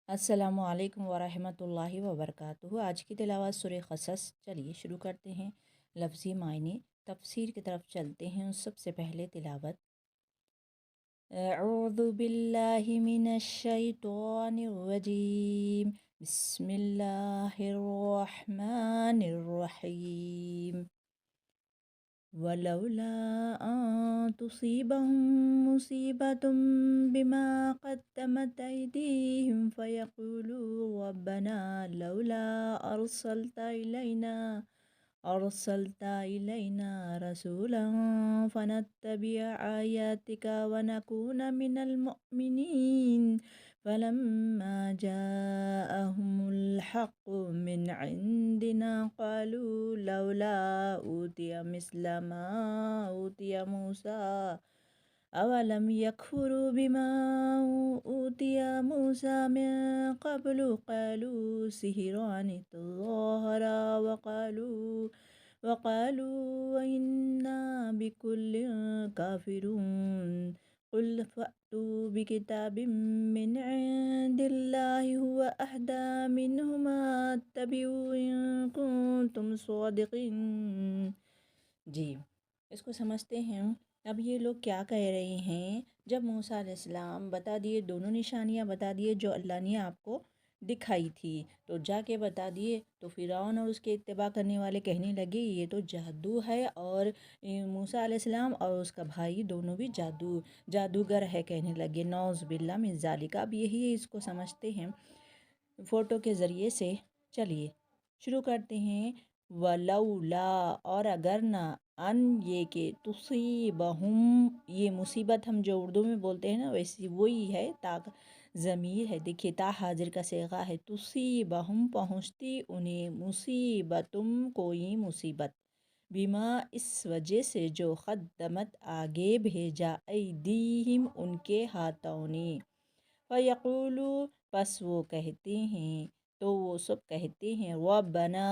अस्सलामु अलैकुम वरहमतुल्लाहि वबरकातुहू। आज की तिलावत सूरह क़सस। चलिए शुरू करते हैं। लफ्ज़ी मायने तफसीर की तरफ चलते हैं। सबसे पहले तिलावत अऊज़ु बिल्लाहि मिनश शैतानिर रजीम बिस्मिल्लाहिर रहमानिर रहीम वलौला अन तुसीबहुम मुसीबतुम बिमा क़द्दमत ऐदीहिम फ़यक़ूलू रब्बना लौला अरसलता इलैना रसूलन फ़नत्तबिअ आयातिका वनकून मिनल मुअ्मिनीन फ़लम्मा जाअहुमुल हक़्क़ु मिन इंदिना क़ालू लौला ऊतिया मिस्ल मा ऊतिया मूसा अवलम यकफुरू बिमा ऊतिया मूसा मिन क़ब्लु क़ालू सिहरानि तज़ाहरा वक़ालू इन्ना बिकुल्लिन काफ़िरून क़ुल फ़अतू बिकिताबिम मिन इंदिल्लाहि हुवा अहदा मिन्हुमा अत्तबिउ इन कुंतुम सादिक़ीन। जी, इसको समझते हैं। अब ये लोग क्या कह रहे हैं, जब मूसा अलैहिस्सलाम बता दिए, दोनों निशानियां बता दिए जो अल्लाह ने आपको दिखाई थी, तो जाके बता दिए, तो फ़िरौन और उसके इत्तिबा करने वाले कहने लगे ये तो जादू है, और मूसा अलैहिस्सलाम और उसका भाई दोनों भी जादूगर है कहने लगे। नौज़ बिल्ला मिन ज़ालिका। अब यही इसको समझते हैं फ़ोटो के ज़रिए से। चलिए शुरू करते हैं। वलौला, और अगर ना, अन ये के, तुसीबहुम, ये मुसीबत हम जो उर्दू में बोलते हैं ना वैसी वही है। ताक ज़मीर है, देखिए ता हाजिर का सेगा है। तुसीबहुम, पहुँचती उन्हें, मुसीबतुम, कोई मुसीबत, बिमा, इस वजह से, जो क़द्दमत, आगे भेजा, ऐदीहिम, उनके हाथों ने। फ़यक़ूलू, बस वो कहते हैं, तो वो सब कहते हैं, रब्बना,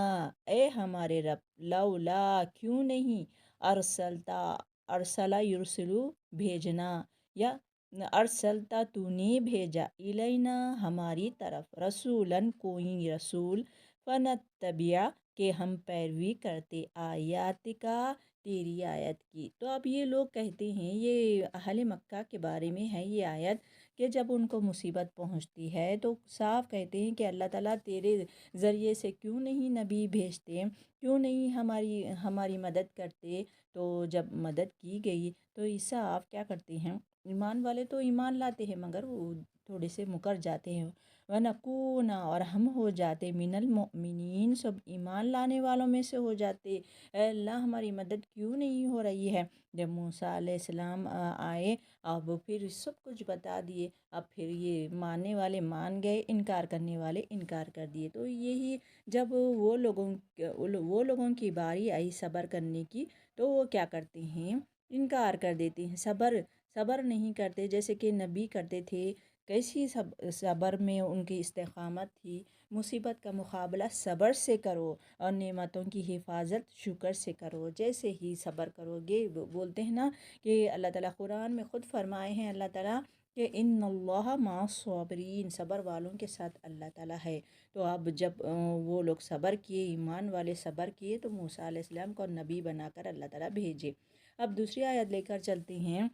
ए हमारे रब, लौला, क्यों नहीं, अरसलता, अरसला युरसिलु, भेजना, या अरसलता, तूने भेजा, इलैना, हमारी तरफ, रसूलन, कोई रसूल, फ़नत्तबिअ, के हम पैरवी करते, आयातिका, तेरी आयत की। तो अब ये लोग कहते हैं, ये अहले मक्का के बारे में है ये आयत, कि जब उनको मुसीबत पहुंचती है तो साफ कहते हैं कि अल्लाह ताला तेरे ज़रिए से क्यों नहीं नबी भेजते, क्यों नहीं हमारी हमारी मदद करते। तो जब मदद की गई तो ये साफ क्या करते हैं, ईमान वाले तो ईमान लाते हैं मगर वो थोड़े से मुकर जाते हैं। वनकूना, और हम हो जाते, मिनल मुमिनीन, सब ईमान लाने वालों में से हो जाते। ऐ अल्लाह हमारी मदद क्यों नहीं हो रही है। जब मूसा अलैहिस्सलाम आए, अब फिर सब कुछ बता दिए, अब फिर ये मानने वाले मान गए, इनकार करने वाले इनकार कर दिए। तो यही जब वो लोगों की बारी आई सब्र करने की, तो वो क्या करते हैं, इनकार कर देते हैं, सब्र नहीं करते जैसे कि नबी करते थे। कैसी सब्र में उनकी इस्तेकामत थी। मुसीबत का मुकाबला सब्र से करो, और नेमतों की हिफाजत शुक्र से करो। जैसे ही सब्र करोगे, बोलते हैं ना कि अल्लाह ताला कुरान में ख़ुद फरमाए हैं, अल्लाह ताला कि इन्नल्लाह मास्सोबरीन, सब्र वालों के साथ अल्लाह ताला है। तो अब जब वो लोग सब्र किए, ईमान वाले सब्र किए, तो मूसा अलैहिस्सलाम को नबी बनाकर अल्लाह ताला भेजे। अब दूसरी आयत लेकर चलते हैं।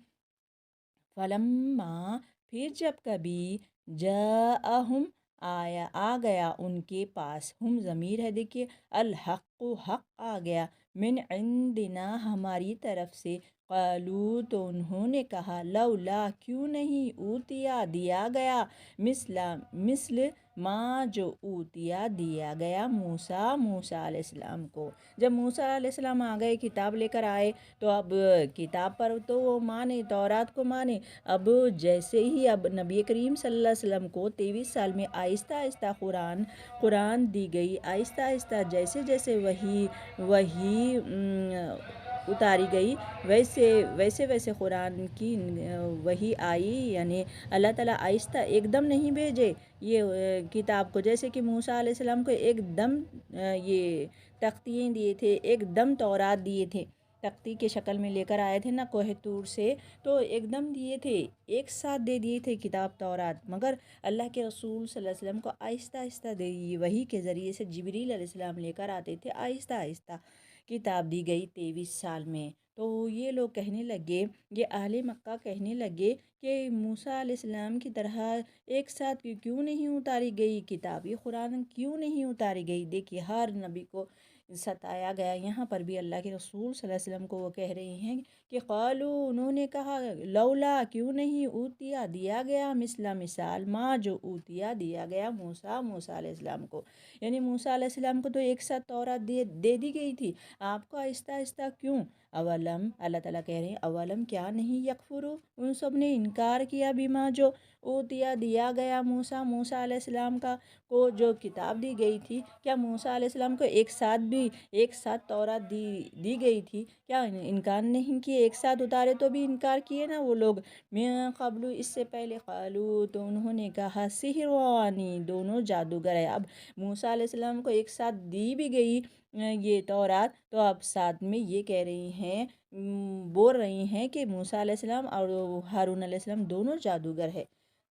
फलम्मा, फिर जब कभी, जाअहुम, आ गया उनके पास, हम ज़मीर है देखिए, अल हक़्क़ु, हक़ आ गया, मिन इंदिना, हमारी तरफ से, क़ालू, तो उन्होंने कहा, लौला, क्यों नहीं, ऊतिया, दिया गया, मिस्ल माँ, जो ऊतिया, दिया गया, मूसा अलैहिस्सलाम को। जब मूसा अलैहिस्सलाम आ गए, किताब लेकर आए, तो अब किताब पर तो वो माने, तौरात को माने। अब जैसे ही अब नबी करीम सल्लल्लाहु अलैहि वसल्लम को 23 साल में आहिस्ता आहिस्ता कुरान दी गई, आहिस्ता आहिस्ता जैसे जैसे वही उतारी गई, वैसे वैसे कुरान की वही आई। यानी अल्लाह ताला आहिस्ता एकदम नहीं भेजे ये किताब को, जैसे कि मूसा अलैहिस्सलाम को एकदम ये तख्तियाँ दिए थे, एकदम तौरात दिए थे। تختی کے شکل میں لے کر آئے تھے نا کوہ طور سے، تو ایک دم دیے تھے، ایک ساتھ دے دیے تھے کتاب تورات، مگر اللہ کے رسول صلی اللہ علیہ وسلم کو آہستہ آہستہ دے دی، وہی کے ذریعے سے جبریل علیہ السلام لے کر آتے تھے، آہستہ آہستہ کتاب دی گئی 23 سال میں۔ تو یہ لوگ کہنے لگے، یہ اہل مکہ کہنے لگے کہ موسیٰ علیہ السلام کی طرح ایک ساتھ کیوں نہیں اتاری گئی کتاب، یہ قرآن کیوں نہیں اتاری گئی؟ دیکھیے ہر نبی کو ستایا گیا، یہاں پر بھی اللہ کے رسول صلی اللہ علیہ وسلم کو وہ کہہ رہے ہیں کہ قالو، انہوں نے کہا، لولا، کیوں نہیں، اوتیا، دیا گیا، مثال ما، جو اوتیا، دیا گیا، موسیٰ علیہ السلام کو، یعنی موسیٰ علیہ السلام کو تو ایک ساتھ تورات دے دی گئی تھی، آپ کو آہستہ آہستہ کیوں؟ اولم، اللہ تعالیٰ کہہ رہے ہیں اولم، کیا نہیں، یکفرو، ان سب نے انکار کیا، بیما، جو اوتیا، دیا گیا، موسیٰ علیہ السلام کو جو کتاب دی گئی تھی، کیا موسیٰ علیہ السلام کو ایک ساتھ تورات دی گئی تھی؟ کیا انکار نہیں کیے؟ ایک ساتھ اتارے تو بھی انکار کیے نا وہ لوگ، من قبل، اس سے پہلے، قالو، تو انہوں نے کہا، سحروانی، دونوں جادوگر ہے۔ اب موسیٰ علیہ السلام کو ایک ساتھ دی بھی گئی یہ تورات، تو اب ساتھ میں یہ کہہ رہی ہیں، بول رہی ہیں کہ موسیٰ علیہ السلام اور ہارون علیہ السلام دونوں جادوگر ہے۔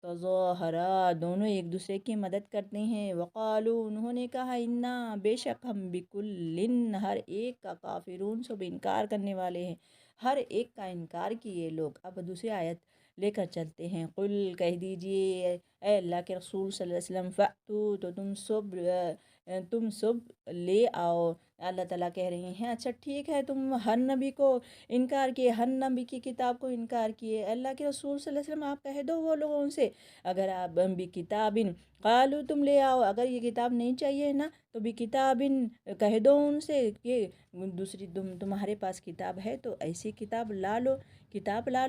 تو ظاہرا، دونوں ایک دوسرے کی مدد کرتے ہیں۔ وقالو، انہوں نے کہا، انا، بے شک ہم، بکلن، ہر ایک کا، کافرون، سب انکار کرنے والے ہیں، ہر ایک کا انکار کیے لوگ۔ اب دوسری آیت لے کر چلتے ہیں، قل، کہہ دیجئے اے اللہ کے رسول صلی اللہ علیہ وسلم، فأتو، تو تم سب لے آؤ۔ اللہ تعالیٰ کہہ رہی ہیں اچھا ٹھیک ہے، تم ہر نبی کو انکار کیے، ہر نبی کی کتاب کو انکار کیے، اللہ کے رسول صلی اللہ علیہ وسلم آپ کہہ دو وہ لوگوں سے، اگر آپ بھی کتابن، قالو، تم لے آؤ، اگر یہ کتاب نہیں چاہیے نا تو بھی کتابن، کہہ دو ان سے کہ دوسری تمہارے پاس کتاب ہے تو ایسی کتاب لا لو،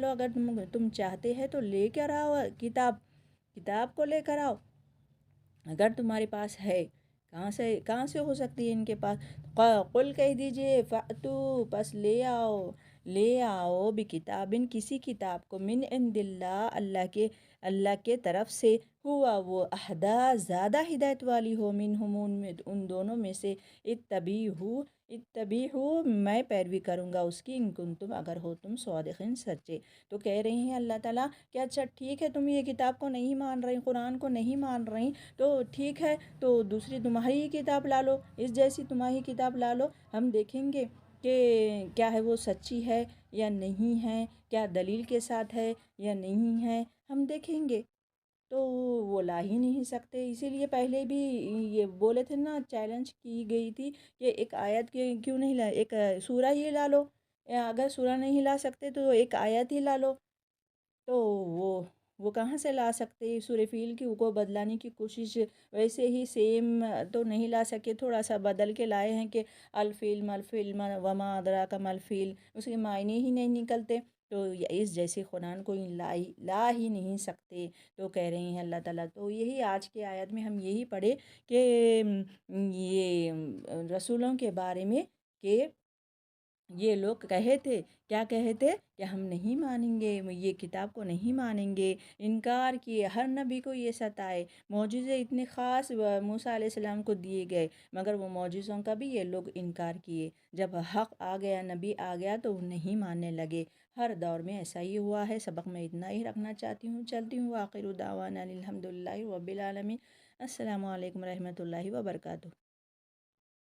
اگر تم چاہتے ہیں تو لے کر آؤ، کتاب کو لے کر آؤ، اگر تمہارے پاس ہے۔ کہاں سے ہو سکتی ہے ان کے پاس؟ قل، کہہ دیجئے، فأتو، پس لے آؤ بکتابن، کسی کتاب کو، من عند اللہ کے طرف سے، ہوا وہ، اہدا، زیادہ ہدایت والی ہو، منہم، ان دونوں میں سے، اتبعو، میں پیروی کروں گا اس کی، ان کنتم، اگر ہو تم، صادقین، سچے۔ تو کہہ رہی ہیں اللہ تعالیٰ کہ اچھا ٹھیک ہے، تم یہ کتاب کو نہیں مان رہی، قرآن کو نہیں مان رہی، تو ٹھیک ہے، تو دوسری تمہاری ہی کتاب لا لو، اس جیسی تمہاری کتاب لا لو، ہم دیکھیں گے کہ کیا ہے وہ سچی ہے یا نہیں ہے، کیا دلیل کے ساتھ ہے یا نہیں ہے، ہم دیکھیں گے۔ تو وہ لا ہی نہیں سکتے، اسی لیے پہلے بھی یہ بولے تھے نا، چیلنج کی گئی تھی کہ ایک آیت کیوں نہیں لا، ایک سورہ ہی لا لو، اگر سورہ نہیں لا سکتے تو ایک آیت ہی لا لو، تو وہ کہاں سے لا سکتے؟ سورہ فیل کی کو بدلانے کی کوشش ویسے ہی سیم تو نہیں لا سکے، تھوڑا سا بدل کے لائے ہیں کہ الفیل ملفیل وما ادراک ملفیل، اس کے معنی ہی نہیں نکلتے، تو اس جیسے قرآن کو لا ہی نہیں سکتے، تو کہہ رہی ہیں اللہ تعالیٰ۔ تو یہی آج کے آیت میں ہم یہی پڑھے کہ یہ رسولوں کے بارے میں کہ یہ لوگ کہے تھے، کیا کہے تھے کہ ہم نہیں مانیں گے، یہ کتاب کو نہیں مانیں گے، انکار کیے، ہر نبی کو یہ ستائے، معجزے اتنے خاص موسیٰ علیہ السلام کو دیے گئے، مگر وہ معجزوں کا بھی یہ لوگ انکار کیے، جب حق آ گیا، نبی آ گیا تو وہ نہیں ماننے لگے۔ ہر دور میں ایسا ہی ہوا ہے۔ سبق میں اتنا ہی رکھنا چاہتی ہوں، چلتی ہوں، آخر دعوانا الحمدللہ رب العالمین۔ السلام علیکم رحمۃ اللہ وبرکاتہ۔